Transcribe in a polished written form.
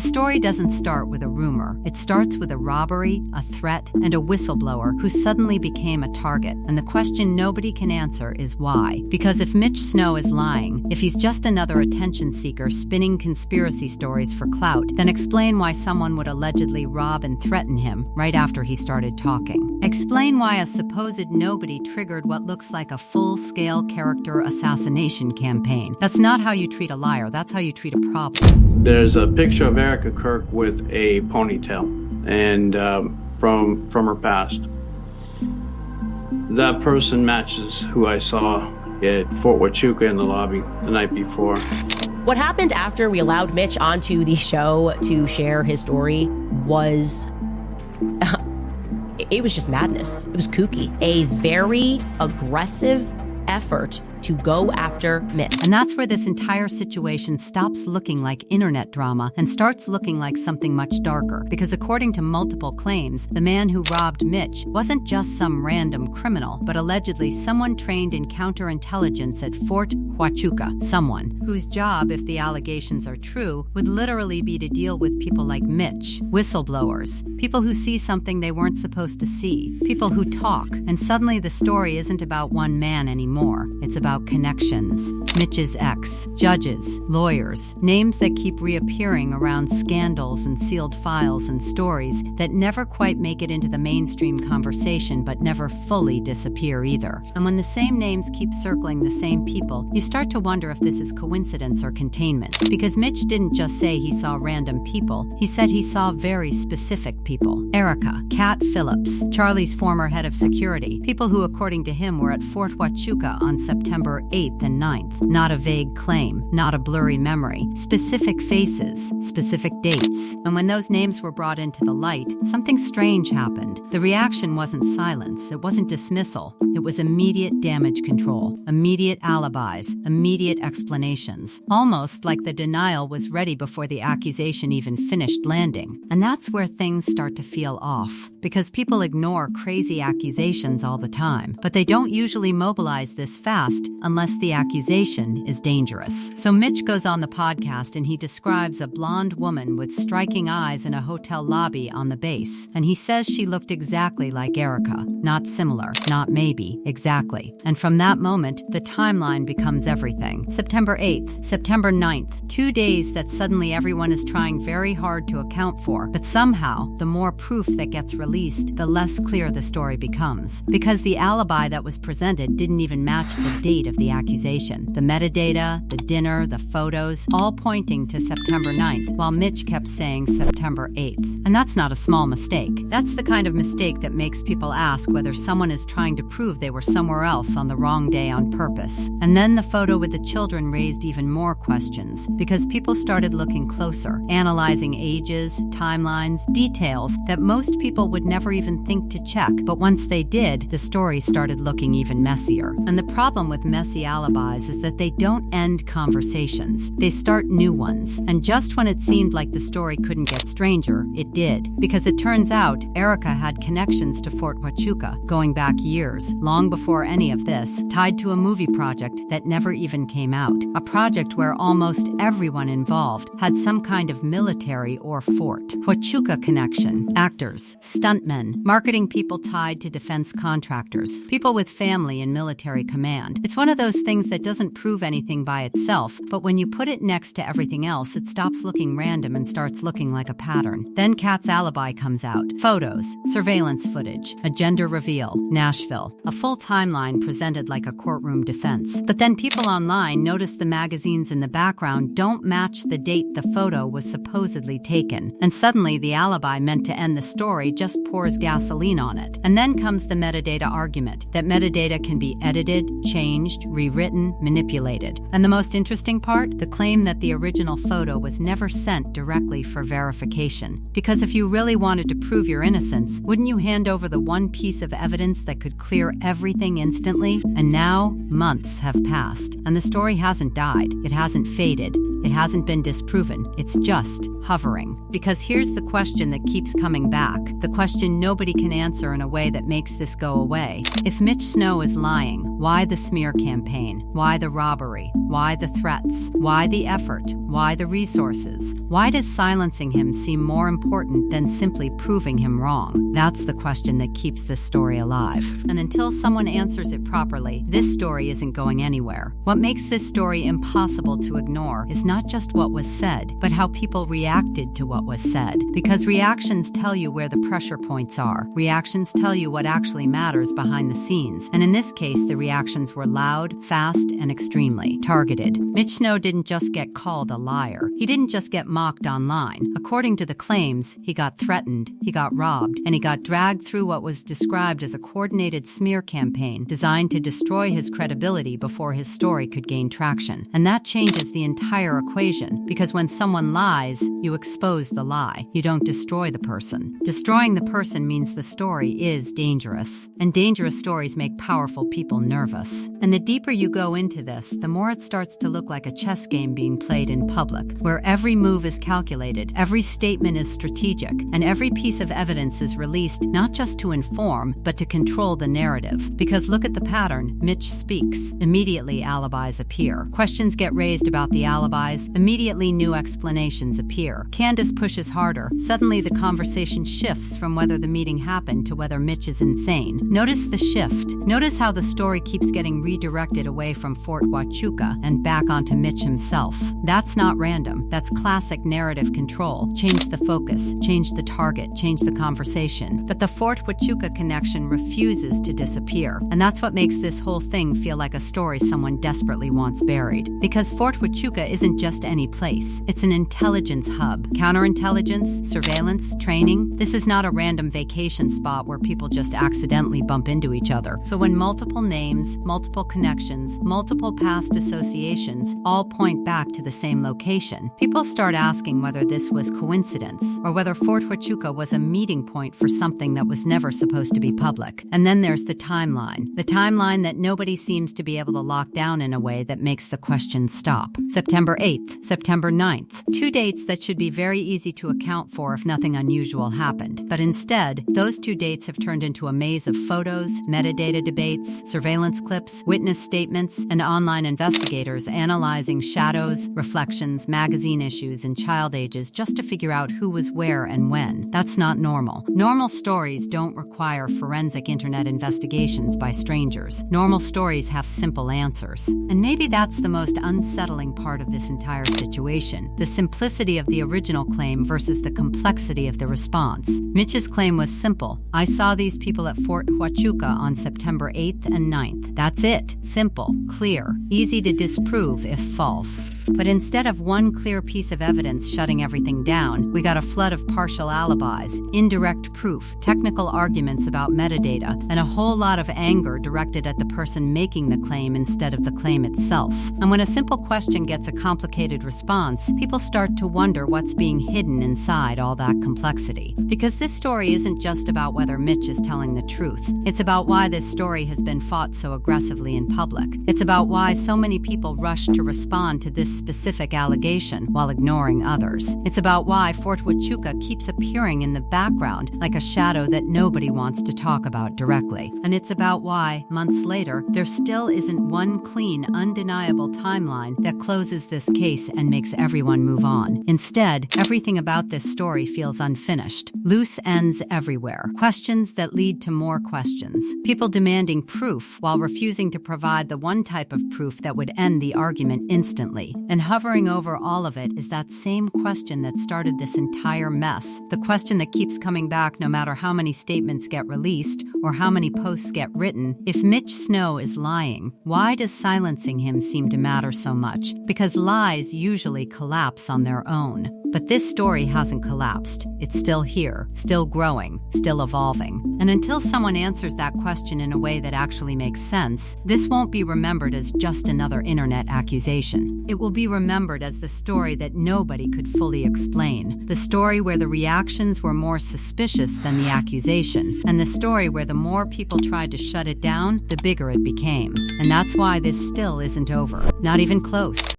story doesn't start with a rumor. It starts with a robbery, a threat, and a whistleblower who suddenly became a target. And the question nobody can answer is why. Because if Mitch Snow is lying, if he's just another attention seeker spinning conspiracy stories for clout, then explain why someone would allegedly rob and threaten him right after he started talking. Explain why a supposed nobody triggered what looks like a full-scale character assassination campaign. That's not how you treat a liar. That's how you treat a problem. There's a picture of Erica with a ponytail and from her past. That person matches who I saw at Fort Huachuca in the lobby the night before. What happened after we allowed Mitch onto the show to share his story was it was just madness. It was kooky. A very aggressive effort to go after Mitch. And that's where this entire situation stops looking like internet drama and starts looking like something much darker. Because according to multiple claims, the man who robbed Mitch wasn't just some random criminal, but allegedly someone trained in counterintelligence at Fort Huachuca. Someone whose job, if the allegations are true, would literally be to deal with people like Mitch, whistleblowers, people who see something they weren't supposed to see, people who talk. And suddenly the story isn't about one man anymore. It's about connections, Mitch's ex, judges, lawyers, names that keep reappearing around scandals and sealed files and stories that never quite make it into the mainstream conversation but never fully disappear either. And when the same names keep circling the same people, you start to wonder if this is coincidence or containment. Because Mitch didn't just say he saw random people, he said he saw very specific people. Erica, Kat Phillips, Charlie's former head of security, people who according to him were at Fort Huachuca on September 8th and 9th. Not a vague claim, not a blurry memory. Specific faces, specific dates. And when those names were brought into the light, something strange happened. The reaction wasn't silence, it wasn't dismissal. It was immediate damage control, immediate alibis, immediate explanations. Almost like the denial was ready before the accusation even finished landing. And that's where things start to feel off. Because people ignore crazy accusations all the time. But they don't usually mobilize this fast unless the accusation is dangerous. So Mitch goes on the podcast and he describes a blonde woman with striking eyes in a hotel lobby on the base. And he says she looked exactly like Erica. Not similar, not maybe, exactly. And from that moment, the timeline becomes everything. September 8th, September 9th, 2 days that suddenly everyone is trying very hard to account for. But somehow, the more proof that gets released, the less clear the story becomes. Because the alibi that was presented didn't even match the date of the accusation. The metadata, the dinner, the photos, all pointing to September 9th, while Mitch kept saying September 8th. And that's not a small mistake. That's the kind of mistake that makes people ask whether someone is trying to prove they were somewhere else on the wrong day on purpose. And then the photo with the children raised even more questions, because people started looking closer, analyzing ages, timelines, details that most people would never even think to check. But once they did, the story started looking even messier. And the problem with messy alibis is that they don't end conversations. They start new ones. And just when it seemed like the story couldn't get stranger, it did. Because it turns out Erica had connections to Fort Huachuca, going back years, long before any of this, tied to a movie project that never even came out. A project where almost everyone involved had some kind of military or fort. Huachuca connection, actors, stuntmen, marketing people tied to defense contractors, people with family in military command. It's one of those things that doesn't prove anything by itself, but when you put it next to everything else, it stops looking random and starts looking like a pattern. Then Kat's alibi comes out. Photos, surveillance footage, a gender reveal, Nashville, a full timeline presented like a courtroom defense. But then people online notice the magazines in the background don't match the date the photo was supposedly taken. And suddenly the alibi meant to end the story just pours gasoline on it. And then comes the metadata argument, that metadata can be edited, changed, rewritten, manipulated. And the most interesting part, the claim that the original photo was never sent directly for verification. Because if you really wanted to prove your innocence, wouldn't you hand over the one piece of evidence that could clear everything instantly? And now, months have passed, and the story hasn't died. It hasn't faded. It hasn't been disproven. It's just hovering. Because here's the question that keeps coming back, the question nobody can answer in a way that makes this go away. If Mitch Snow is lying, why the smear campaign? Why the robbery? Why the threats? Why the effort? Why the resources? Why does silencing him seem more important than simply proving him wrong? That's the question that keeps this story alive. And until someone answers it properly, this story isn't going anywhere. What makes this story impossible to ignore is not just what was said, but how people reacted to what was said. Because reactions tell you where the pressure points are. Reactions tell you what actually matters behind the scenes. And in this case, the reactions were loud, fast, and extremely targeted. Mitch Snow didn't just get called a liar. He didn't just get mocked online. According to the claims, he got threatened, he got robbed, and he got dragged through what was described as a coordinated smear campaign designed to destroy his credibility before his story could gain traction. And that changes the entire equation, because when someone lies, you expose the lie. You don't destroy the person. Destroying the person means the story is dangerous. And dangerous stories make powerful people nervous. And the deeper you go into this, the more it starts to look like a chess game being played in public, where every move is calculated, every statement is strategic, and every piece of evidence is released not just to inform, but to control the narrative. Because look at the pattern. Mitch speaks. Immediately, alibis appear. Questions get raised about the alibis. Immediately, new explanations appear. Candace pushes harder. Suddenly, the conversation shifts from whether the meeting happened to whether Mitch is insane. Notice the shift. Notice how the story keeps getting redirected away from Fort Huachuca and back onto Mitch himself. That's not random. That's classic narrative control. Change the focus, change the target, change the conversation. But the Fort Huachuca connection refuses to disappear. And that's what makes this whole thing feel like a story someone desperately wants buried. Because Fort Huachuca isn't just any place. It's an intelligence hub. Counterintelligence, surveillance, training. This is not a random vacation spot where people just accidentally bump into each other. So when multiple names, multiple connections, multiple past associations all point back to the same location, people start asking whether this was coincidence or whether Fort Huachuca was a meeting point for something that was never supposed to be public. And then there's the timeline that nobody seems to be able to lock down in a way that makes the question stop. September 8th, September 9th, 2 dates that should be very easy to account for if nothing unusual happened. But instead, those 2 dates have turned into a maze of photos, metadata debates, surveillance clips, witness statements, and online investigators analyzing shadows, reflections, magazine issues, and child ages just to figure out who was where and when. That's not normal. Normal stories don't require forensic internet investigations by strangers. Normal stories have simple answers. And maybe that's the most unsettling part of this entire situation, the simplicity of the original claim versus the complexity of the response. Mitch's claim was simple. I saw these people at Fort Huachuca on September 8th and 9th. That's it. Simple, clear, easy to disprove if false. But instead of one clear piece of evidence shutting everything down, we got a flood of partial alibis, indirect proof, technical arguments about metadata, and a whole lot of anger directed at the person making the claim instead of the claim itself. And when a simple question gets a complicated response, people start to wonder what's being hidden inside all that complexity. Because this story isn't just about whether Mitch is telling the truth. It's about why this story has been fought so aggressively in public. It's about why so many people rush to respond to this specific allegation while ignoring others. It's about why Fort Huachuca keeps appearing in the background like a shadow that nobody wants to talk about directly. And it's about why, months later, there still isn't one clean, undeniable timeline that closes this case and makes everyone move on. Instead, everything about this story feels unfinished. Loose ends everywhere. Questions that lead to more questions. People demanding proof while refusing to provide the one type of proof that would end the argument instantly. And hovering over all of it is that same question that started this entire mess. The question that keeps coming back no matter how many statements get released or how many posts get written. If Mitch Snow is lying, why does silencing him seem to matter so much? Because lies usually collapse on their own. But this story hasn't collapsed. It's still here, still growing, still evolving. And until someone answers that question in a way that actually makes sense, this won't be remembered as just another internet accusation. It will be remembered as the story that nobody could fully explain. The story where the reactions were more suspicious than the accusation. And the story where the more people tried to shut it down, the bigger it became. And that's why this still isn't over. Not even close.